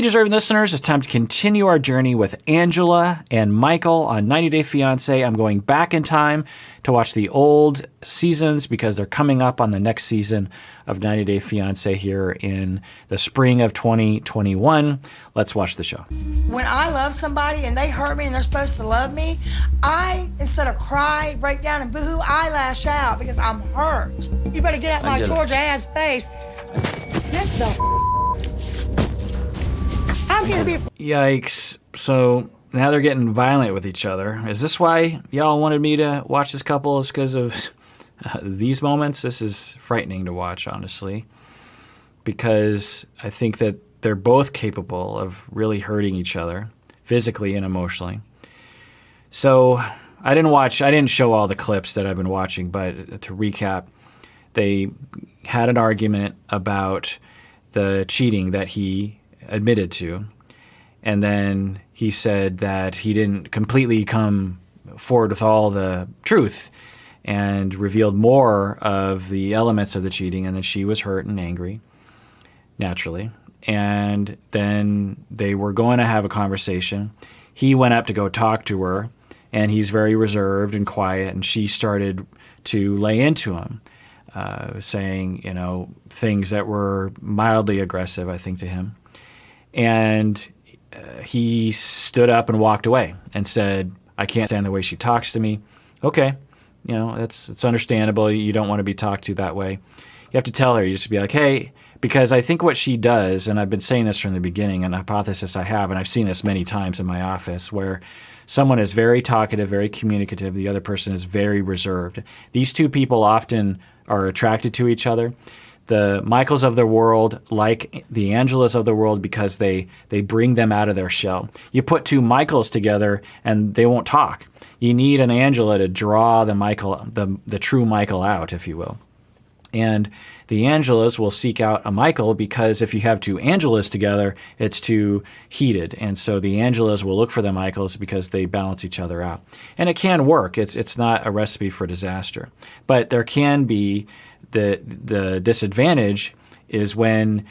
deserving listeners, it's time to continue our journey with Angela and Michael on 90 Day Fiancé. I'm going back in time to watch the old seasons because they're coming up on the next season of 90 Day Fiancé here in the spring of 2021. Let's watch the show. When I love somebody and they hurt me and they're supposed to love me, I, instead of cry, break down and boo-hoo, I lash out because I'm hurt. You better get out my Georgia ass face. This the I'm gonna be. Yikes. So now they're getting violent with each other. Is this why y'all wanted me to watch this couple? Is because of these moments? This is frightening to watch, honestly, because I think that they're both capable of really hurting each other physically and emotionally. So I didn't show all the clips that I've been watching, but to recap, they had an argument about the cheating that he admitted to, and then he said that he didn't completely come forward with all the truth and revealed more of the elements of the cheating, and then she was hurt and angry, naturally. And then they were going to have a conversation. He went up to go talk to her, and he's very reserved and quiet, and she started to lay into him, saying, things that were mildly aggressive, I think, to him. And he stood up and walked away and said, I can't stand the way she talks to me. Okay, it's understandable. You don't want to be talked to that way. You have to tell her, you just be like, hey, because I think what she does, and I've been saying this from the beginning, an hypothesis I have, and I've seen this many times in my office, where someone is very talkative, very communicative, the other person is very reserved. These two people often are attracted to each other. The Michaels of the world like the Angelas of the world because they bring them out of their shell. You put two Michaels together and they won't talk. You need an Angela to draw the true Michael out, if you will. And the Angelas will seek out a Michael because if you have two Angelas together, it's too heated. And so the Angelas will look for the Michaels because they balance each other out. And it can work. It's not a recipe for disaster. But there can be the disadvantage is when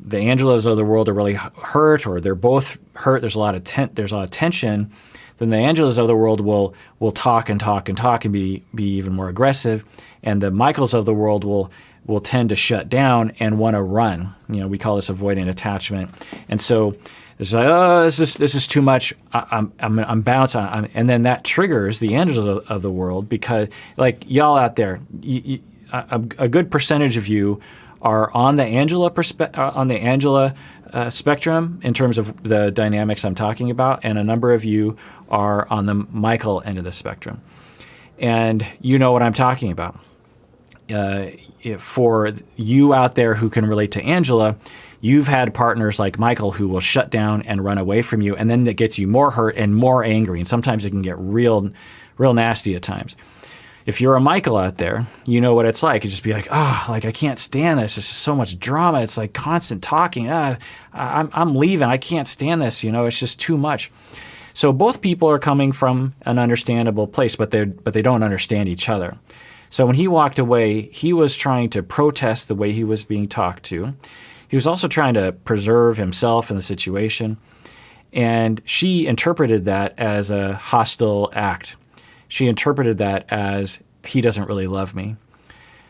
the Angelos of the world are really hurt, or they're both hurt. There's a lot of tension. Then the Angelos of the world will talk and talk and talk and be even more aggressive, and the Michaels of the world will tend to shut down and want to run. We call this avoidant attachment. And so it's like, oh, this is too much. I'm bouncing, and then that triggers the Angelos of the world because, like y'all out there, a good percentage of you are on the Angela spectrum in terms of the dynamics I'm talking about, and a number of you are on the Michael end of the spectrum. And you know what I'm talking about. For you out there who can relate to Angela, you've had partners like Michael who will shut down and run away from you, and then that gets you more hurt and more angry, and sometimes it can get real nasty at times. If you're a Michael out there, you know what it's like. You just be like, I can't stand this. This is so much drama. It's like constant talking. I'm leaving. I can't stand this. It's just too much. So both people are coming from an understandable place, but they don't understand each other. So when he walked away, he was trying to protest the way he was being talked to. He was also trying to preserve himself in the situation. And she interpreted that as a hostile act. She interpreted that as, he doesn't really love me.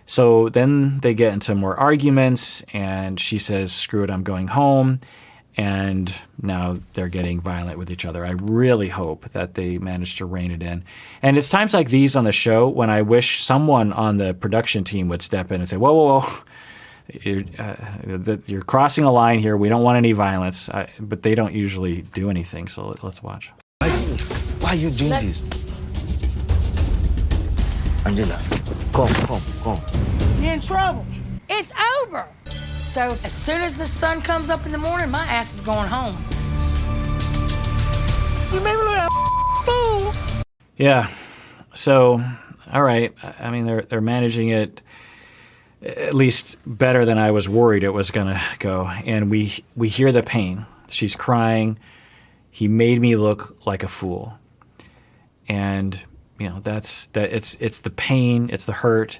So then they get into more arguments, and she says, screw it, I'm going home. And now they're getting violent with each other. I really hope that they manage to rein it in. And it's times like these on the show when I wish someone on the production team would step in and say, whoa. You're crossing a line here. We don't want any violence. But they don't usually do anything, so let's watch. Why are you doing this? Angela, come. You're in trouble. It's over. So as soon as the sun comes up in the morning, my ass is going home. You made me look like a fool. Yeah. So, all right. I mean, they're managing it at least better than I was worried it was going to go. And we hear the pain. She's crying. He made me look like a fool. And it's the pain, it's the hurt.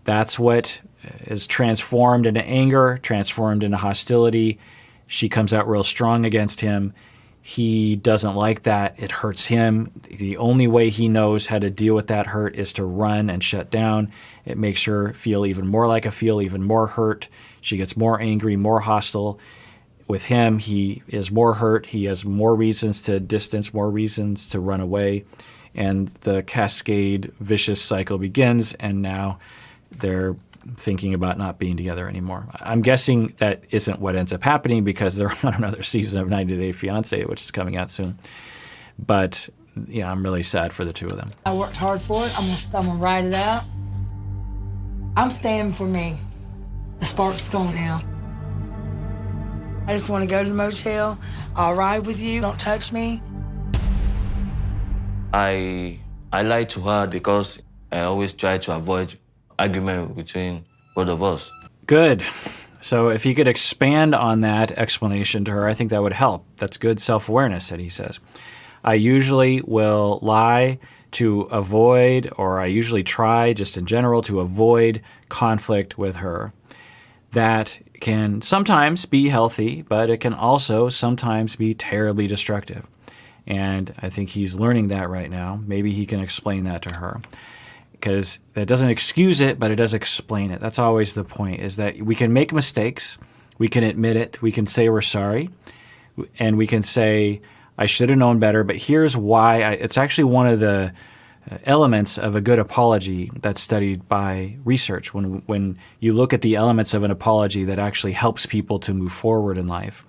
That's what is transformed into anger, transformed into hostility, She comes out real strong against him. He doesn't like that. It hurts him. The only way he knows how to deal with that hurt is to run and shut down. It makes her feel even more even more hurt. She gets more angry, more hostile. With him, he is more hurt. He has more reasons to distance, more reasons to run away. And the cascade vicious cycle begins, and now they're thinking about not being together anymore. I'm guessing that isn't what ends up happening because they're on another season of 90 Day Fiancé, which is coming out soon. But yeah, I'm really sad for the two of them. I worked hard for it. I'm gonna ride it out. I'm standing for me. The spark's gone now. I just want to go to the motel. I'll ride with you. Don't touch me. I lied to her because I always try to avoid argument between both of us. Good. So if you could expand on that explanation to her, I think that would help. That's good self-awareness that he says. I usually will lie to avoid, or I usually try just in general to avoid conflict with her. That can sometimes be healthy, but it can also sometimes be terribly destructive. And I think he's learning that right now. Maybe he can explain that to her. Because that doesn't excuse it, but it does explain it. That's always the point, is that we can make mistakes, we can admit it, we can say we're sorry, and we can say, I should have known better, but here's why. It's actually one of the elements of a good apology that's studied by research. When you look at the elements of an apology that actually helps people to move forward in life,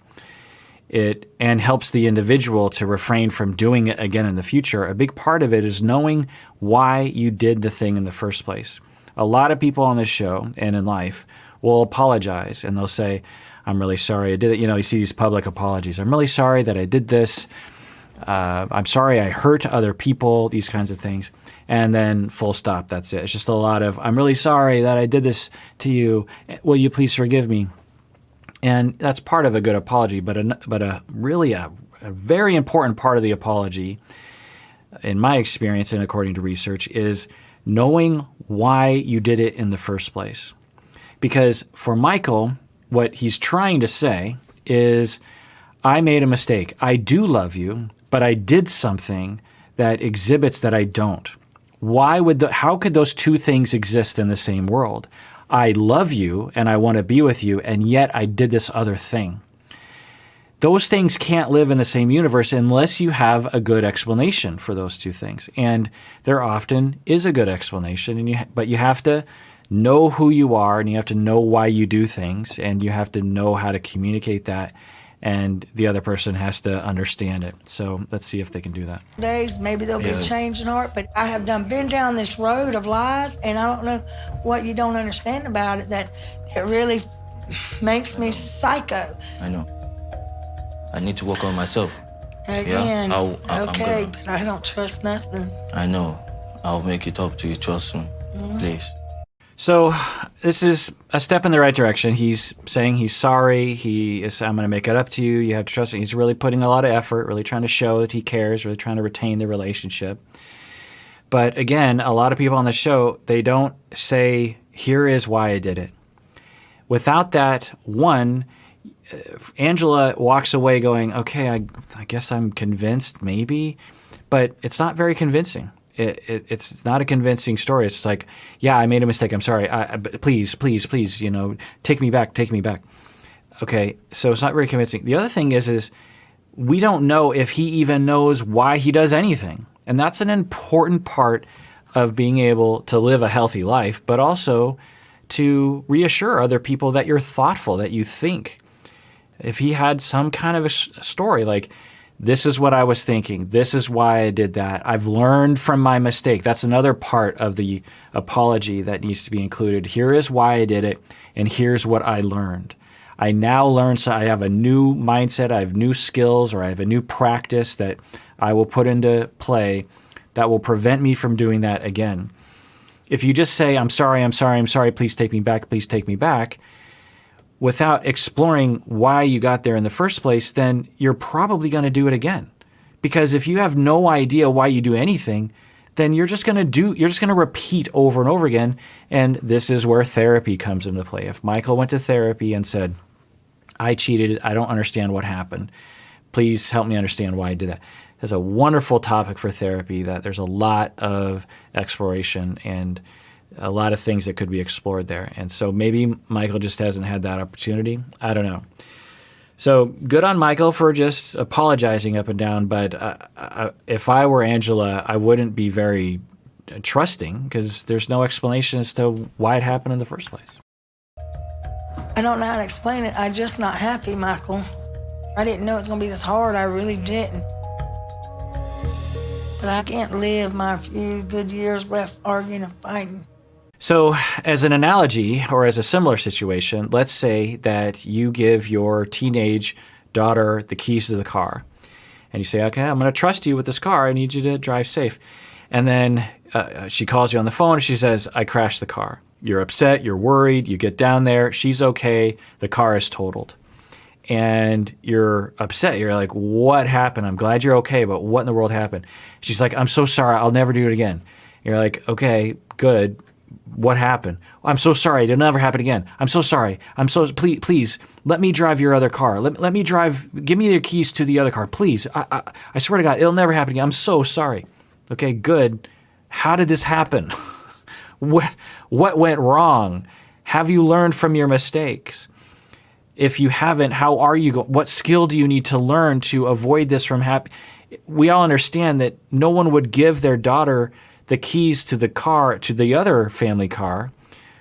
and helps the individual to refrain from doing it again in the future, a big part of it is knowing why you did the thing in the first place. A lot of people on this show and in life will apologize, and they'll say, I'm really sorry I did it. You know, you see these public apologies. I'm really sorry that I did this. I'm sorry I hurt other people, these kinds of things. And then full stop, that's it. It's just a lot of, I'm really sorry that I did this to you. Will you please forgive me? And that's part of a good apology, but a very important part of the apology, in my experience and according to research, is knowing why you did it in the first place. Because for Michael, what he's trying to say is, I made a mistake. I do love you, but I did something that exhibits that I don't. How could those two things exist in the same world? I love you and I want to be with you, and yet I did this other thing. Those things can't live in the same universe unless you have a good explanation for those two things. And there often is a good explanation, but you have to know who you are, and you have to know why you do things, and you have to know how to communicate that, and the other person has to understand it. So let's see if they can do that. Days, maybe there'll be a change in heart, but I have been down this road of lies, and I don't know what you don't understand about it, that it really makes me psycho. I know. I need to work on myself. Again, yeah, okay, but I don't trust nothing. I know. I'll make it up to you. Trust me, please. So this is a step in the right direction. He's saying he's sorry. I'm going to make it up to you. You have to trust him. He's really putting a lot of effort, really trying to show that he cares, really trying to retain the relationship. But again, a lot of people on the show, they don't say, here is why I did it. Without that, Angela walks away going, okay, I guess I'm convinced, maybe, but it's not very convincing. It's not a convincing story. It's like, yeah, I made a mistake. I'm sorry. Please, take me back. Okay, so it's not very convincing. The other thing is we don't know if he even knows why he does anything. And that's an important part of being able to live a healthy life, but also to reassure other people that you're thoughtful, that you think. If he had some kind of a story like, this is what I was thinking, this is why I did that, I've learned from my mistake. That's another part of the apology that needs to be included. Here is why I did it, and here's what I learned. I now learn, so I have a new mindset, I have new skills, or I have a new practice that I will put into play that will prevent me from doing that again. If you just say, I'm sorry, please take me back, without exploring why you got there in the first place, then you're probably going to do it again. Because if you have no idea why you do anything, then you're just going to repeat over and over again. And this is where therapy comes into play. If Michael went to therapy and said, I cheated. I don't understand what happened. Please help me understand why I did that. It's a wonderful topic for therapy that there's a lot of exploration and a lot of things that could be explored there. And so maybe Michael just hasn't had that opportunity. I don't know. So good on Michael for just apologizing up and down. But if I were Angela, I wouldn't be very trusting because there's no explanation as to why it happened in the first place. I don't know how to explain it. I'm just not happy, Michael. I didn't know it was going to be this hard. I really didn't. But I can't live my few good years left arguing and fighting. So as an analogy or as a similar situation, let's say that you give your teenage daughter the keys to the car. And you say, okay, I'm going to trust you with this car. I need you to drive safe. And then she calls you on the phone and she says, I crashed the car. You're upset, you're worried, you get down there, she's okay, the car is totaled. And you're upset. You're like, what happened? I'm glad you're okay, but what in the world happened? She's like, I'm so sorry, I'll never do it again. You're like, okay, good. What happened? I'm so sorry, it'll never happen again. I'm so sorry. Please, let me drive your other car. Let me drive, give me your keys to the other car, please. I swear to God, it'll never happen again. I'm so sorry. Okay, good. How did this happen? What went wrong? Have you learned from your mistakes? If you haven't, how are you going? What skill do you need to learn to avoid this from happening? We all understand that no one would give their daughter the keys to the car, to the other family car,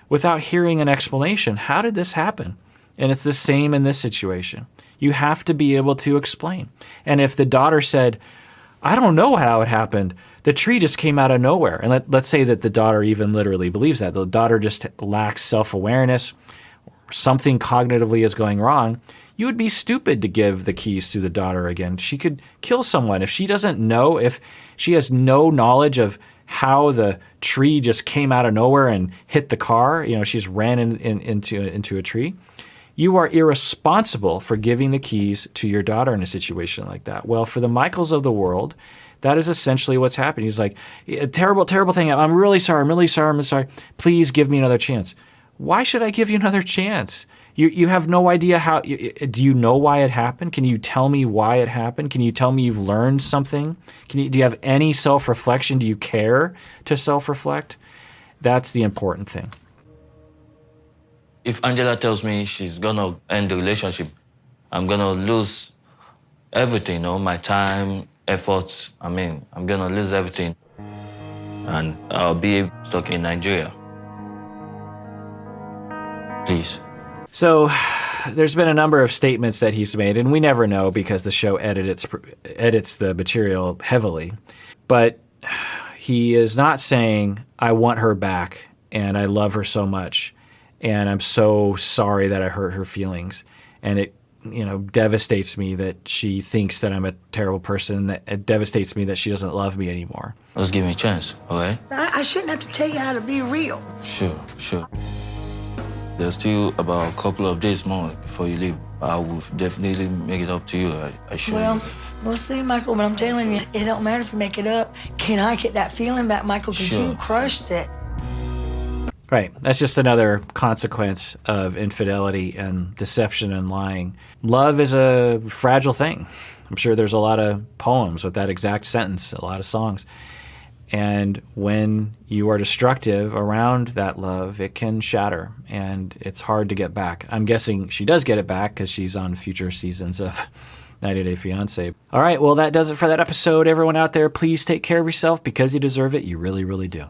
without hearing an explanation. How did this happen? And it's the same in this situation. You have to be able to explain. And if the daughter said, I don't know how it happened, the tree just came out of nowhere. And let's say that the daughter even literally believes that. The daughter just lacks self-awareness, something cognitively is going wrong. You would be stupid to give the keys to the daughter again. She could kill someone. If she doesn't know, if she has no knowledge of how the tree just came out of nowhere and hit the car, she's ran into a tree, you are irresponsible for giving the keys to your daughter in a situation like that. Well, for the Michaels of the world, that is essentially what's happening. He's like, a terrible, terrible thing. I'm really sorry. I'm sorry. Please give me another chance. Why should I give you another chance? You have no idea how. Do you know why it happened? Can you tell me why it happened? Can you tell me you've learned something? Do you have any self-reflection? Do you care to self-reflect? That's the important thing. If Angela tells me she's gonna end the relationship, I'm gonna lose everything, my time, efforts. I'm gonna lose everything. And I'll be stuck in Nigeria. Please. So there's been a number of statements that he's made, and we never know because the show edits the material heavily. But he is not saying, I want her back, and I love her so much, and I'm so sorry that I hurt her feelings. And it devastates me that she thinks that I'm a terrible person. It devastates me that she doesn't love me anymore. Let's give me a chance, all right? I shouldn't have to tell you how to be real. Sure. There's still about a couple of days more before you leave. I will definitely make it up to you. I should. Well, we'll see, Michael, but I'm telling you, it don't matter if you make it up. Can I get that feeling back, Michael? Because you crushed it. Right. That's just another consequence of infidelity and deception and lying. Love is a fragile thing. I'm sure there's a lot of poems with that exact sentence, a lot of songs. And when you are destructive around that love, it can shatter, and it's hard to get back. I'm guessing she does get it back because she's on future seasons of 90 Day Fiancé. All right, well, that does it for that episode. Everyone out there, please take care of yourself because you deserve it. You really, really do.